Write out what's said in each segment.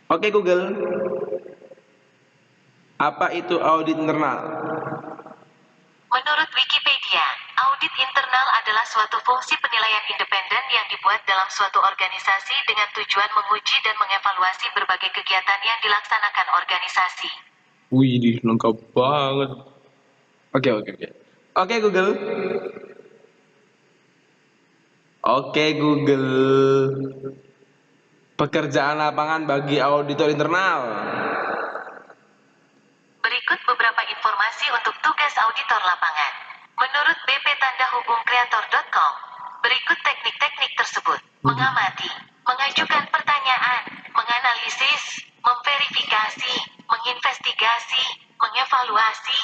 Oke Google, apa itu audit internal? Menurut Wikipedia, audit internal adalah suatu fungsi penilaian independen yang dibuat dalam suatu organisasi dengan tujuan menguji dan mengevaluasi berbagai kegiatan yang dilaksanakan organisasi. Wih, lengkap banget. Oke. Oke Google. Oke Google. Pekerjaan lapangan bagi auditor internal. Berikut beberapa informasi untuk tugas auditor lapangan. Menurut bptandahubungkreator.com, berikut teknik-teknik tersebut. Mengamati, mengajukan pertanyaan, menganalisis, memverifikasi, menginvestigasi, mengevaluasi.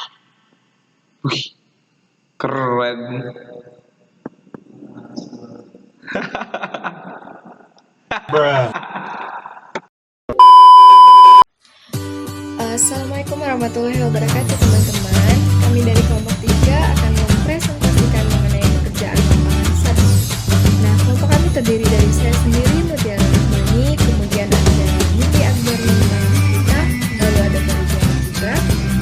Wih, keren. Assalamualaikum warahmatullahi wabarakatuh teman-teman. Kami dari kelompok 3 akan mempresentasikan mengenai pekerjaan lapangan 1. Nah, kelompok kami terdiri dari saya sendiri, Mutiara Rahmani, kemudian ada Yuli Akbar kita, lalu ada Farizana juga,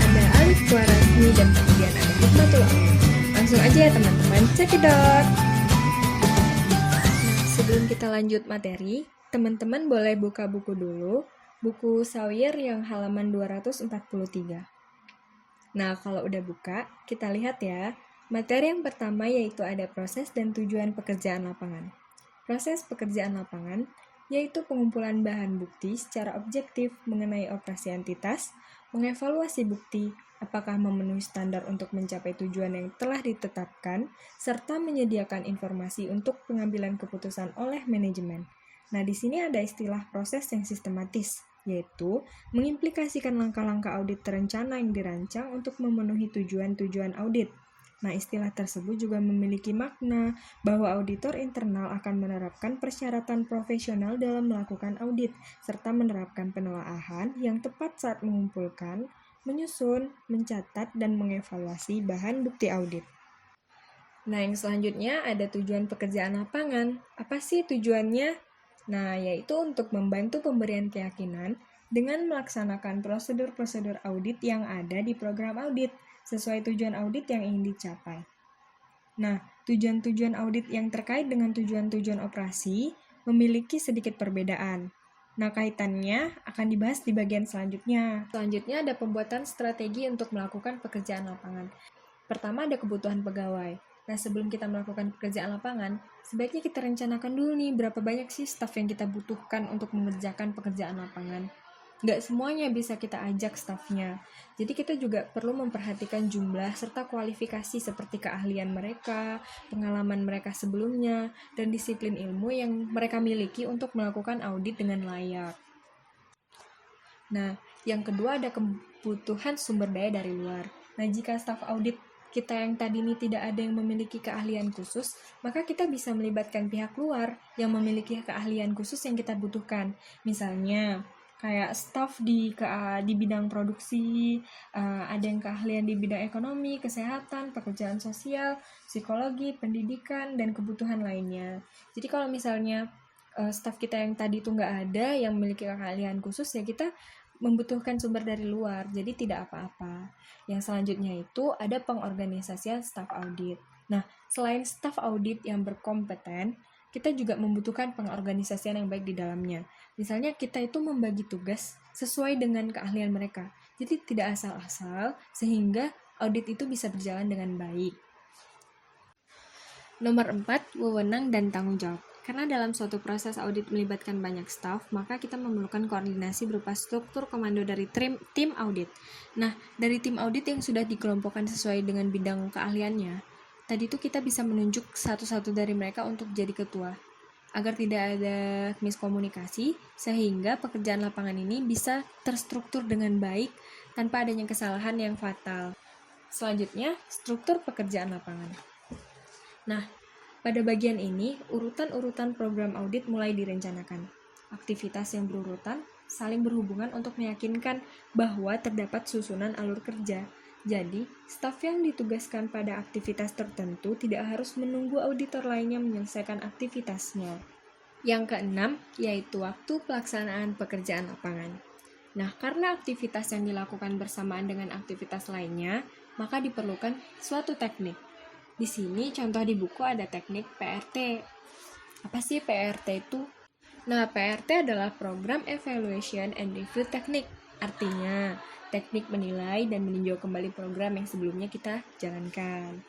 ada Alif Warasmi, dan kemudian ada Hikmatul Alam. Langsung aja ya teman-teman, cekidot! Nah, sebelum kita lanjut materi, teman-teman boleh buka buku dulu, buku Sawyer yang halaman 243. Nah, kalau udah buka, kita lihat ya. Materi yang pertama yaitu ada proses dan tujuan pekerjaan lapangan. Proses pekerjaan lapangan yaitu pengumpulan bahan bukti secara objektif mengenai operasi entitas, mengevaluasi bukti, apakah memenuhi standar untuk mencapai tujuan yang telah ditetapkan, serta menyediakan informasi untuk pengambilan keputusan oleh manajemen. Nah, di sini ada istilah proses yang sistematis, yaitu mengimplikasikan langkah-langkah audit terencana yang dirancang untuk memenuhi tujuan-tujuan audit. Nah, istilah tersebut juga memiliki makna bahwa auditor internal akan menerapkan persyaratan profesional dalam melakukan audit, serta menerapkan penelaahan yang tepat saat mengumpulkan, menyusun, mencatat, dan mengevaluasi bahan bukti audit. Nah, yang selanjutnya ada tujuan pekerjaan lapangan. Apa sih tujuannya? Nah, yaitu untuk membantu pemberian keyakinan dengan melaksanakan prosedur-prosedur audit yang ada di program audit sesuai tujuan audit yang ingin dicapai. Nah, tujuan-tujuan audit yang terkait dengan tujuan-tujuan operasi memiliki sedikit perbedaan. Nah, kaitannya akan dibahas di bagian selanjutnya. Selanjutnya ada pembuatan strategi untuk melakukan pekerjaan lapangan. Pertama ada kebutuhan pegawai. Nah, sebelum kita melakukan pekerjaan lapangan, sebaiknya kita rencanakan dulu nih berapa banyak sih staf yang kita butuhkan untuk mengerjakan pekerjaan lapangan. Nggak semuanya bisa kita ajak stafnya. Jadi kita juga perlu memperhatikan jumlah serta kualifikasi seperti keahlian mereka, pengalaman mereka sebelumnya, dan disiplin ilmu yang mereka miliki untuk melakukan audit dengan layak. Nah, yang kedua ada kebutuhan sumber daya dari luar. Nah, jika staf audit kita yang tadi ini tidak ada yang memiliki keahlian khusus, maka kita bisa melibatkan pihak luar yang memiliki keahlian khusus yang kita butuhkan. Misalnya, kayak staf di bidang produksi, ada yang keahlian di bidang ekonomi, kesehatan, pekerjaan sosial, psikologi, pendidikan, dan kebutuhan lainnya. Jadi kalau misalnya staf kita yang tadi itu nggak ada yang memiliki keahlian khusus, ya kita membutuhkan sumber dari luar, jadi tidak apa-apa. Yang selanjutnya itu ada pengorganisasian staf audit. Nah, selain staf audit yang berkompeten, kita juga membutuhkan pengorganisasian yang baik di dalamnya. Misalnya kita itu membagi tugas sesuai dengan keahlian mereka. Jadi tidak asal-asal sehingga audit itu bisa berjalan dengan baik. Nomor 4, wewenang dan tanggung jawab. Karena dalam suatu proses audit melibatkan banyak staf, maka kita memerlukan koordinasi berupa struktur komando dari tim audit. Nah, dari tim audit yang sudah dikelompokkan sesuai dengan bidang keahliannya, tadi itu kita bisa menunjuk satu-satu dari mereka untuk jadi ketua, agar tidak ada miskomunikasi, sehingga pekerjaan lapangan ini bisa terstruktur dengan baik tanpa adanya kesalahan yang fatal. Selanjutnya, struktur pekerjaan lapangan. Nah, pada bagian ini, urutan-urutan program audit mulai direncanakan. Aktivitas yang berurutan saling berhubungan untuk meyakinkan bahwa terdapat susunan alur kerja. Jadi, staf yang ditugaskan pada aktivitas tertentu tidak harus menunggu auditor lainnya menyelesaikan aktivitasnya. Yang keenam, yaitu waktu pelaksanaan pekerjaan lapangan. Nah, karena aktivitas yang dilakukan bersamaan dengan aktivitas lainnya, maka diperlukan suatu teknik. Di sini contoh di buku ada teknik PRT. Apa sih PRT itu? Nah, PRT adalah program Evaluation and Review Technique. Artinya, teknik menilai dan meninjau kembali program yang sebelumnya kita jalankan.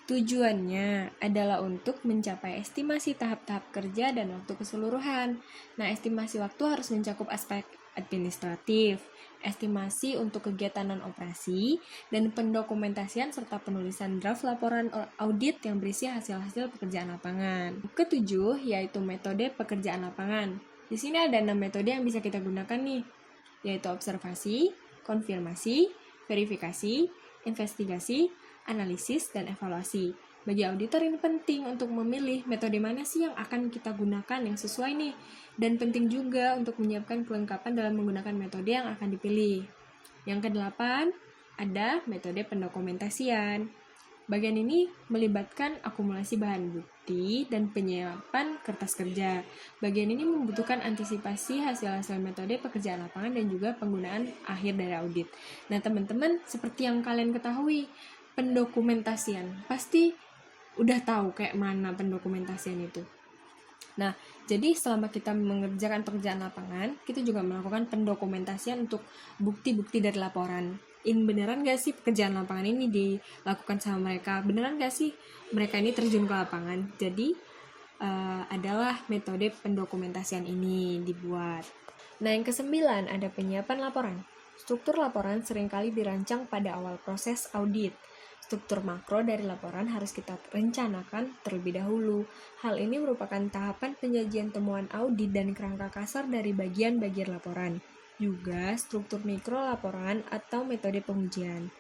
Tujuannya adalah untuk mencapai estimasi tahap-tahap kerja dan waktu keseluruhan. Nah, estimasi waktu harus mencakup aspek administratif, estimasi untuk kegiatan non-operasi, dan pendokumentasian serta penulisan draft laporan audit yang berisi hasil-hasil pekerjaan lapangan. Ketujuh, yaitu metode pekerjaan lapangan. Di sini ada 6 metode yang bisa kita gunakan nih, yaitu observasi, konfirmasi, verifikasi, investigasi, analisis, dan evaluasi. Bagi auditor ini penting untuk memilih metode mana sih yang akan kita gunakan yang sesuai nih. Dan penting juga untuk menyiapkan kelengkapan dalam menggunakan metode yang akan dipilih. Yang kedelapan, ada metode pendokumentasian. Bagian ini melibatkan akumulasi bahan bukti dan penyiapan kertas kerja. Bagian ini membutuhkan antisipasi hasil-hasil metode pekerjaan lapangan dan juga penggunaan akhir dari audit. Nah, teman-teman, seperti yang kalian ketahui, pendokumentasian pasti udah tahu kayak mana pendokumentasian itu. Nah, jadi selama kita mengerjakan pekerjaan lapangan, kita juga melakukan pendokumentasian untuk bukti-bukti dari laporan. Ini beneran gak sih pekerjaan lapangan ini dilakukan sama mereka? Beneran gak sih mereka ini terjun ke lapangan? Jadi, adalah metode pendokumentasian ini dibuat. Nah, yang kesembilan ada penyiapan laporan. Struktur laporan seringkali dirancang pada awal proses audit. Struktur makro dari laporan harus kita rencanakan terlebih dahulu. Hal ini merupakan tahapan penyajian temuan audit dan kerangka kasar dari bagian-bagian laporan. Juga struktur mikro laporan atau metode pengujian.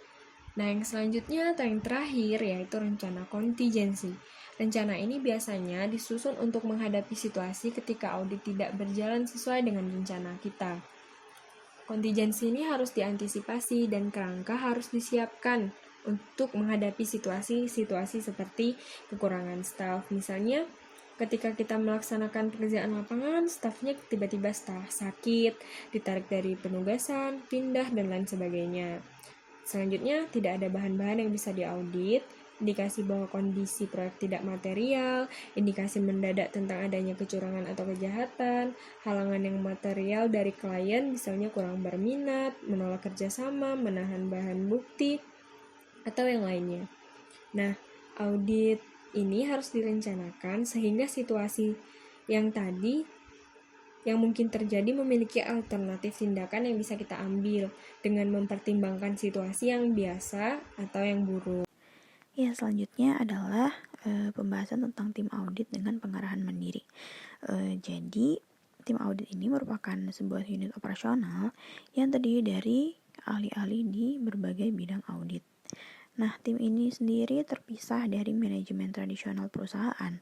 Nah, yang selanjutnya atau yang terakhir yaitu rencana kontingensi. Rencana ini biasanya disusun untuk menghadapi situasi ketika audit tidak berjalan sesuai dengan rencana kita. Kontingensi ini harus diantisipasi dan kerangka harus disiapkan untuk menghadapi situasi-situasi seperti kekurangan staf. Misalnya, ketika kita melaksanakan pekerjaan lapangan, stafnya tiba-tiba sakit, ditarik dari penugasan, pindah, dan lain sebagainya. Selanjutnya, tidak ada bahan-bahan yang bisa diaudit, indikasi bahwa kondisi proyek tidak material, indikasi mendadak tentang adanya kecurangan atau kejahatan, halangan yang material dari klien, misalnya kurang berminat, menolak kerjasama, menahan bahan bukti, atau yang lainnya. Nah, audit ini harus direncanakan sehingga situasi yang tadi yang mungkin terjadi memiliki alternatif tindakan yang bisa kita ambil dengan mempertimbangkan situasi yang biasa atau yang buruk. Ya, selanjutnya adalah pembahasan tentang tim audit dengan pengarahan mandiri. Jadi, tim audit ini merupakan sebuah unit operasional yang terdiri dari ahli-ahli di berbagai bidang audit. Nah, tim ini sendiri terpisah dari manajemen tradisional perusahaan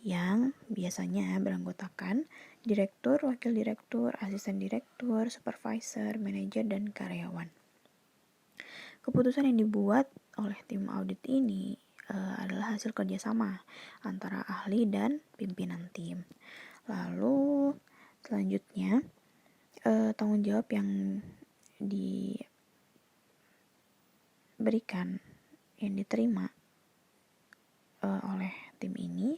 yang biasanya beranggotakan direktur, wakil direktur, asisten direktur, supervisor, manajer, dan karyawan. Keputusan yang dibuat oleh tim audit ini adalah hasil kerjasama antara ahli dan pimpinan tim. Lalu selanjutnya tanggung jawab yang diterima oleh tim ini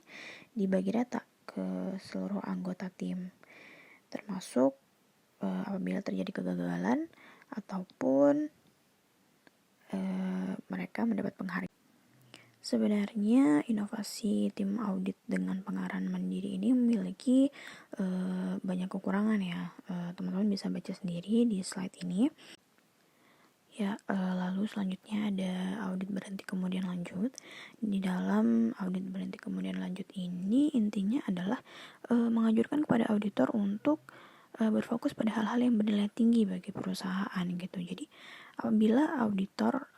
dibagi rata ke seluruh anggota tim, termasuk apabila terjadi kegagalan ataupun mereka mendapat penghargaan. Sebenarnya inovasi tim audit dengan pengarahan mandiri ini memiliki banyak kekurangan ya. Teman-teman bisa baca sendiri di slide ini. Ya, lalu selanjutnya ada audit berhenti kemudian lanjut. Di dalam audit berhenti kemudian lanjut ini intinya adalah menganjurkan kepada auditor untuk berfokus pada hal-hal yang bernilai tinggi bagi perusahaan gitu. Jadi apabila auditor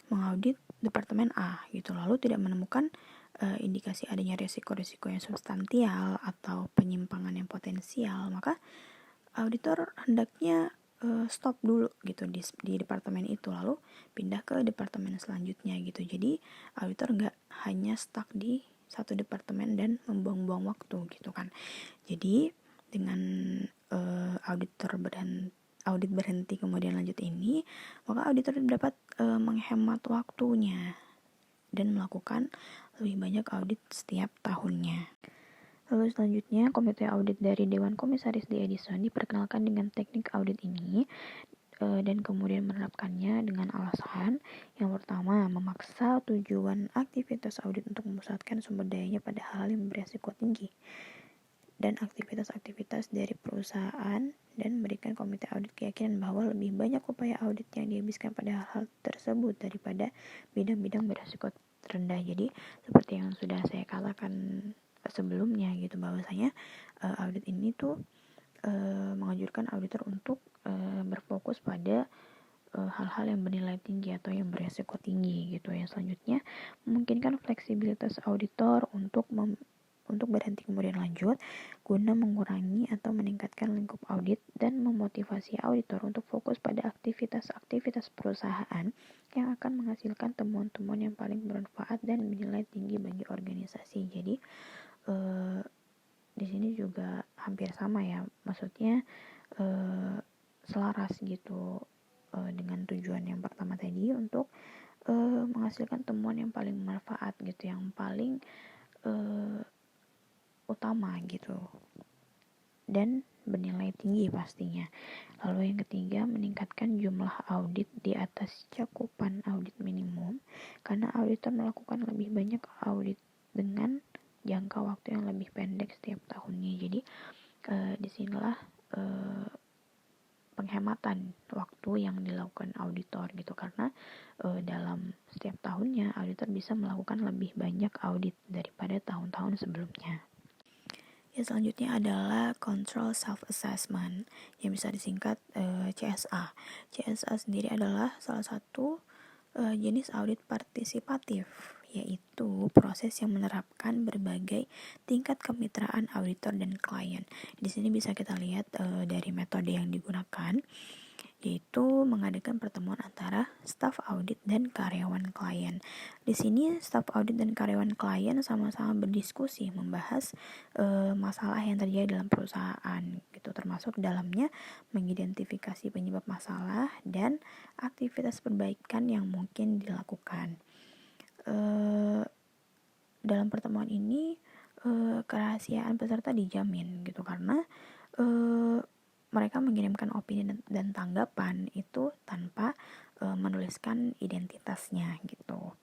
mengaudit departemen A gitu, lalu tidak menemukan indikasi adanya resiko-resiko yang substansial atau penyimpangan yang potensial, maka auditor hendaknya stop dulu gitu di departemen itu, lalu pindah ke departemen selanjutnya gitu. Jadi auditor nggak hanya stuck di satu departemen dan membuang-buang waktu gitu kan. Jadi dengan audit berhenti kemudian lanjut ini, maka auditor dapat menghemat waktunya dan melakukan lebih banyak audit setiap tahunnya. Lalu selanjutnya, komite audit dari Dewan Komisaris The Edison diperkenalkan dengan teknik audit ini dan kemudian menerapkannya dengan alasan yang pertama, memaksa tujuan aktivitas audit untuk memusatkan sumber dayanya pada hal yang beresiko tinggi dan aktivitas-aktivitas dari perusahaan dan memberikan komite audit keyakinan bahwa lebih banyak upaya audit yang dihabiskan pada hal tersebut daripada bidang-bidang beresiko rendah. Jadi seperti yang sudah saya katakan sebelumnya gitu, bahwasanya audit ini tuh menganjurkan auditor untuk berfokus pada hal-hal yang bernilai tinggi atau yang beresiko tinggi gitu. Yang selanjutnya, memungkinkan fleksibilitas auditor untuk berhenti kemudian lanjut guna mengurangi atau meningkatkan lingkup audit dan memotivasi auditor untuk fokus pada aktivitas-aktivitas perusahaan yang akan menghasilkan temuan-temuan yang paling bermanfaat dan bernilai tinggi bagi organisasi. Jadi di sini juga hampir sama ya, maksudnya selaras gitu dengan tujuan yang pertama tadi untuk menghasilkan temuan yang paling bermanfaat gitu, yang paling utama gitu dan bernilai tinggi pastinya. Lalu yang ketiga, meningkatkan jumlah audit di atas cakupan audit minimum karena auditor melakukan lebih banyak audit dengan jangka waktu yang lebih pendek setiap tahunnya. Jadi disinilah penghematan waktu yang dilakukan auditor gitu, karena dalam setiap tahunnya auditor bisa melakukan lebih banyak audit daripada tahun-tahun sebelumnya. Ya, selanjutnya adalah control self-assessment yang bisa disingkat CSA. CSA sendiri adalah salah satu jenis audit partisipatif, yaitu proses yang menerapkan berbagai tingkat kemitraan auditor dan klien. Di sini bisa kita lihat dari metode yang digunakan, yaitu mengadakan pertemuan antara staf audit dan karyawan klien. Di sini staf audit dan karyawan klien sama-sama berdiskusi membahas masalah yang terjadi dalam perusahaan gitu, termasuk dalamnya mengidentifikasi penyebab masalah dan aktivitas perbaikan yang mungkin dilakukan. Dalam pertemuan ini kerahasiaan peserta dijamin gitu, karena mereka mengirimkan opini dan tanggapan itu tanpa menuliskan identitasnya gitu.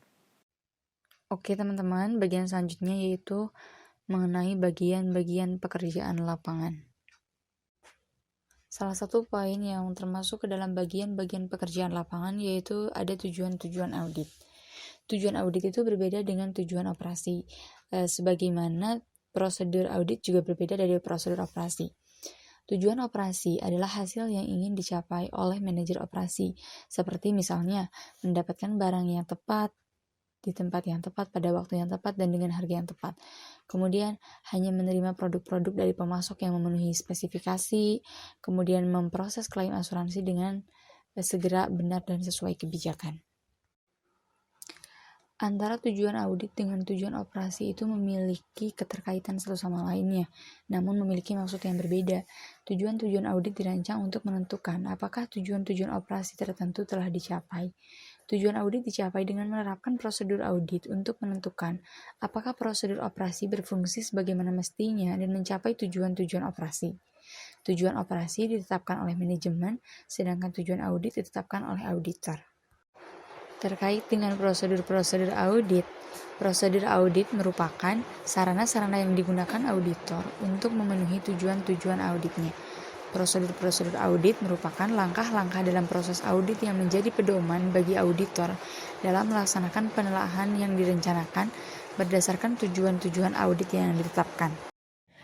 Oke teman-teman, bagian selanjutnya yaitu mengenai bagian-bagian pekerjaan lapangan. Salah satu poin yang termasuk ke dalam bagian-bagian pekerjaan lapangan yaitu ada tujuan-tujuan audit. Tujuan audit itu berbeda dengan tujuan operasi, sebagaimana prosedur audit juga berbeda dari prosedur operasi. Tujuan operasi adalah hasil yang ingin dicapai oleh manajer operasi, seperti misalnya mendapatkan barang yang tepat, di tempat yang tepat, pada waktu yang tepat, dan dengan harga yang tepat. Kemudian hanya menerima produk-produk dari pemasok yang memenuhi spesifikasi, kemudian memproses klaim asuransi dengan segera, benar, dan sesuai kebijakan. Antara tujuan audit dengan tujuan operasi itu memiliki keterkaitan satu sama lainnya, namun memiliki maksud yang berbeda. Tujuan-tujuan audit dirancang untuk menentukan apakah tujuan-tujuan operasi tertentu telah dicapai. Tujuan audit dicapai dengan menerapkan prosedur audit untuk menentukan apakah prosedur operasi berfungsi sebagaimana mestinya dan mencapai tujuan-tujuan operasi. Tujuan operasi ditetapkan oleh manajemen, sedangkan tujuan audit ditetapkan oleh auditor. Terkait dengan prosedur-prosedur audit merupakan sarana-sarana yang digunakan auditor untuk memenuhi tujuan-tujuan auditnya. Prosedur-prosedur audit merupakan langkah-langkah dalam proses audit yang menjadi pedoman bagi auditor dalam melaksanakan penelaahan yang direncanakan berdasarkan tujuan-tujuan audit yang ditetapkan.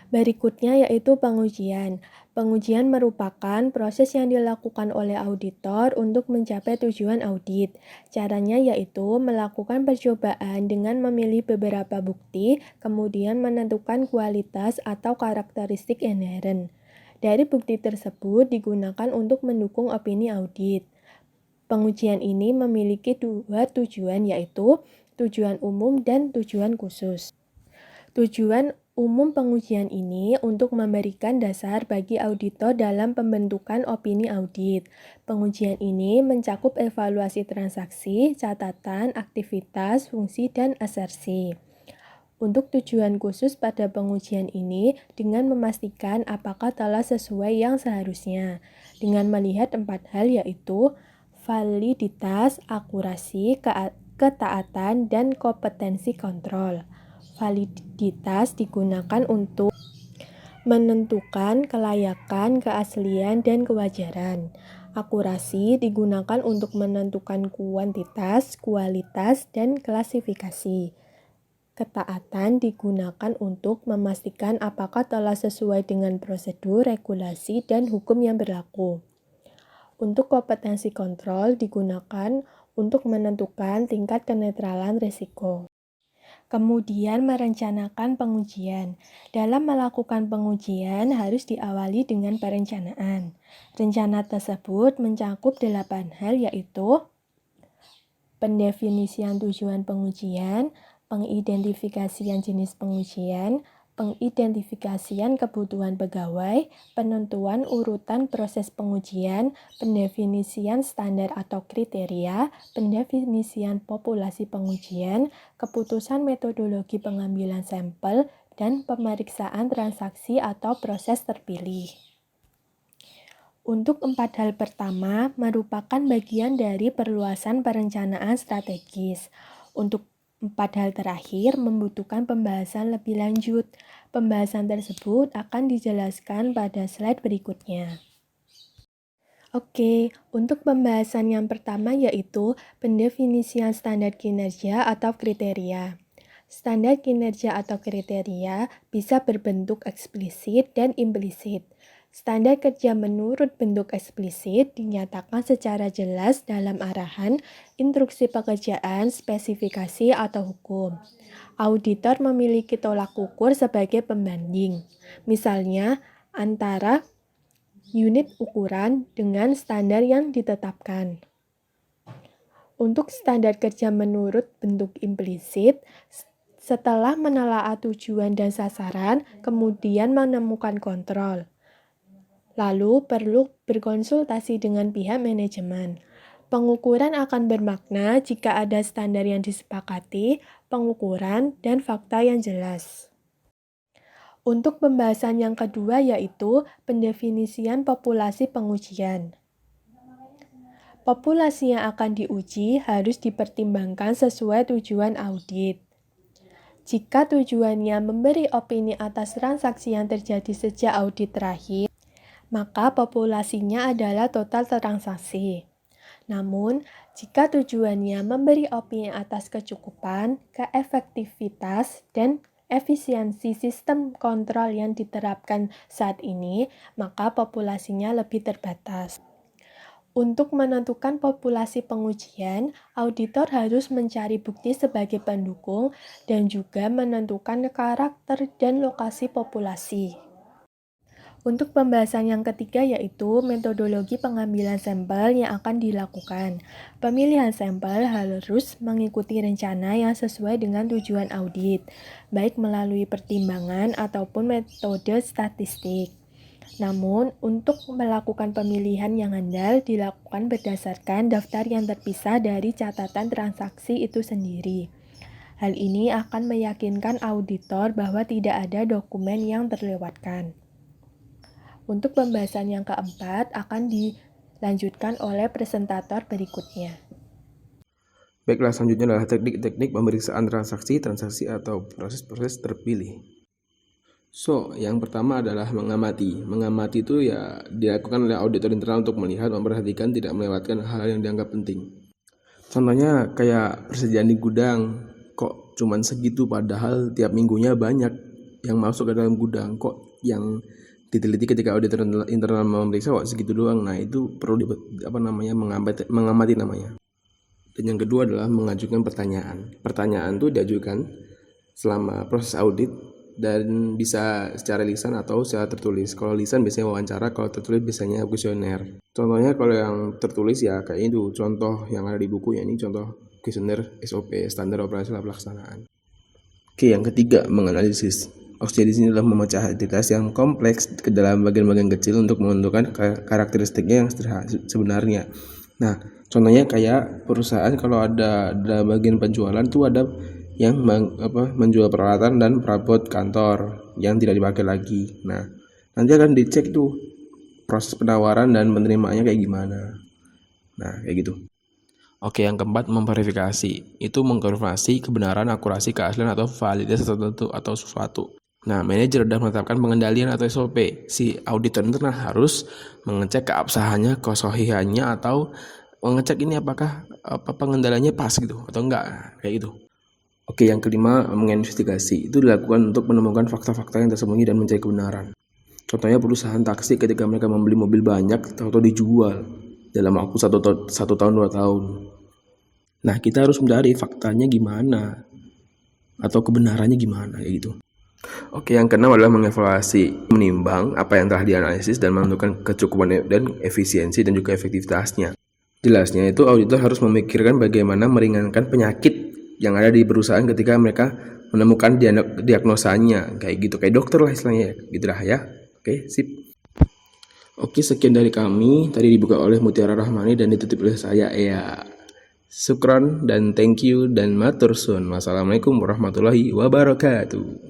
Berikutnya yaitu pengujian. Pengujian merupakan proses yang dilakukan oleh auditor untuk mencapai tujuan audit. Caranya yaitu melakukan percobaan dengan memilih beberapa bukti, kemudian menentukan kualitas atau karakteristik inheren. Dari bukti tersebut digunakan untuk mendukung opini audit. Pengujian ini memiliki dua tujuan, yaitu tujuan umum dan tujuan khusus. Tujuan umum pengujian ini untuk memberikan dasar bagi auditor dalam pembentukan opini audit. Pengujian ini mencakup evaluasi transaksi, catatan, aktivitas, fungsi, dan asersi. Untuk tujuan khusus pada pengujian ini dengan memastikan apakah telah sesuai yang seharusnya, dengan melihat 4 hal yaitu validitas, akurasi, ketaatan, dan kompetensi kontrol. Validitas digunakan untuk menentukan kelayakan, keaslian, dan kewajaran. Akurasi digunakan untuk menentukan kuantitas, kualitas, dan klasifikasi. Ketaatan digunakan untuk memastikan apakah telah sesuai dengan prosedur, regulasi, dan hukum yang berlaku. Untuk kompetensi kontrol digunakan untuk menentukan tingkat kenetralan risiko. Kemudian merencanakan pengujian. Dalam melakukan pengujian harus diawali dengan perencanaan. Rencana tersebut mencakup 8 hal yaitu pendefinisian tujuan pengujian, pengidentifikasian jenis pengujian, pengidentifikasian kebutuhan pegawai, penentuan urutan proses pengujian, pendefinisian standar atau kriteria, pendefinisian populasi pengujian, keputusan metodologi pengambilan sampel, dan pemeriksaan transaksi atau proses terpilih. Untuk 4 hal pertama merupakan bagian dari perluasan perencanaan strategis. Untuk 4 hal terakhir membutuhkan pembahasan lebih lanjut. Pembahasan tersebut akan dijelaskan pada slide berikutnya. Oke, untuk pembahasan yang pertama yaitu pendefinisian standar kinerja atau kriteria. Standar kinerja atau kriteria bisa berbentuk eksplisit dan implisit. Standar kerja menurut bentuk eksplisit dinyatakan secara jelas dalam arahan, instruksi pekerjaan, spesifikasi, atau hukum. Auditor memiliki tolak ukur sebagai pembanding, misalnya antara unit ukuran dengan standar yang ditetapkan. Untuk standar kerja menurut bentuk implisit, setelah menelaah tujuan dan sasaran, kemudian menemukan kontrol. Lalu perlu berkonsultasi dengan pihak manajemen. Pengukuran akan bermakna jika ada standar yang disepakati, pengukuran, dan fakta yang jelas. Untuk pembahasan yang kedua yaitu pendefinisian populasi pengujian. Populasi yang akan diuji harus dipertimbangkan sesuai tujuan audit. Jika tujuannya memberi opini atas transaksi yang terjadi sejak audit terakhir, maka populasinya adalah total transaksi. Namun, jika tujuannya memberi opini atas kecukupan, keefektivitas, dan efisiensi sistem kontrol yang diterapkan saat ini, maka populasinya lebih terbatas. Untuk menentukan populasi pengujian, auditor harus mencari bukti sebagai pendukung dan juga menentukan karakter dan lokasi populasi. Untuk pembahasan yang ketiga yaitu metodologi pengambilan sampel yang akan dilakukan. Pemilihan sampel harus mengikuti rencana yang sesuai dengan tujuan audit, baik melalui pertimbangan ataupun metode statistik. Namun, untuk melakukan pemilihan yang handal dilakukan berdasarkan daftar yang terpisah dari catatan transaksi itu sendiri. Hal ini akan meyakinkan auditor bahwa tidak ada dokumen yang terlewatkan. Untuk pembahasan yang keempat akan dilanjutkan oleh presentator berikutnya. Baiklah, selanjutnya adalah teknik-teknik pemeriksaan transaksi atau proses-proses terpilih. Yang pertama adalah mengamati. Mengamati itu ya dilakukan oleh auditor internal untuk melihat, memperhatikan, tidak melewatkan hal yang dianggap penting. Contohnya kayak persediaan di gudang, kok cuman segitu padahal tiap minggunya banyak yang masuk ke dalam gudang, kok yang diteliti ketika auditor internal memeriksa kok segitu doang. Nah, itu perlu mengamati namanya. Dan yang kedua adalah mengajukan pertanyaan. Pertanyaan itu diajukan selama proses audit dan bisa secara lisan atau secara tertulis. Kalau lisan biasanya wawancara, kalau tertulis biasanya kuesioner. Contohnya kalau yang tertulis ya kayak itu, contoh yang ada di buku ya, ini contoh kuesioner SOP, standar operasi pelaksanaan. Oke, yang ketiga, menganalisis. Maksudnya di sini adalah memecah identitas yang kompleks ke dalam bagian-bagian kecil untuk menentukan karakteristiknya yang sebenarnya. Nah, contohnya kayak perusahaan kalau ada bagian penjualan tuh ada yang menjual peralatan dan perabot kantor yang tidak dipakai lagi. Nah, nanti akan dicek tuh proses penawaran dan penerimaannya kayak gimana. Nah, kayak gitu. Oke, yang keempat, memverifikasi. Itu mengkonfirmasi kebenaran, akurasi, keaslian atau validitas tertentu atau sesuatu. Nah, manajer sudah menetapkan pengendalian atau SOP. Si auditor internal harus mengecek keabsahannya, kesohihannya, atau mengecek ini apakah pengendaliannya pas gitu atau enggak, kayak gitu. Oke, yang kelima, menginvestigasi. Itu dilakukan untuk menemukan fakta-fakta yang tersembunyi dan mencari kebenaran. Contohnya perusahaan taksi ketika mereka membeli mobil banyak atau dijual dalam waktu 1 tahun 2 tahun. Nah, kita harus mencari faktanya gimana atau kebenarannya gimana, kayak gitu. Oke, yang keenam adalah mengevaluasi, menimbang apa yang telah dianalisis dan menentukan kecukupan dan efisiensi dan juga efektivitasnya. Jelasnya itu auditor harus memikirkan bagaimana meringankan penyakit yang ada di perusahaan ketika mereka menemukan diagnosanya, kayak gitu, kayak dokter lah istilahnya, gitu lah ya. Oke, sip. Oke, sekian dari kami. Tadi dibuka oleh Mutiara Rahmani dan ditutup oleh saya, ya. Syukron dan thank you dan matur suwun. Wassalamualaikum warahmatullahi wabarakatuh.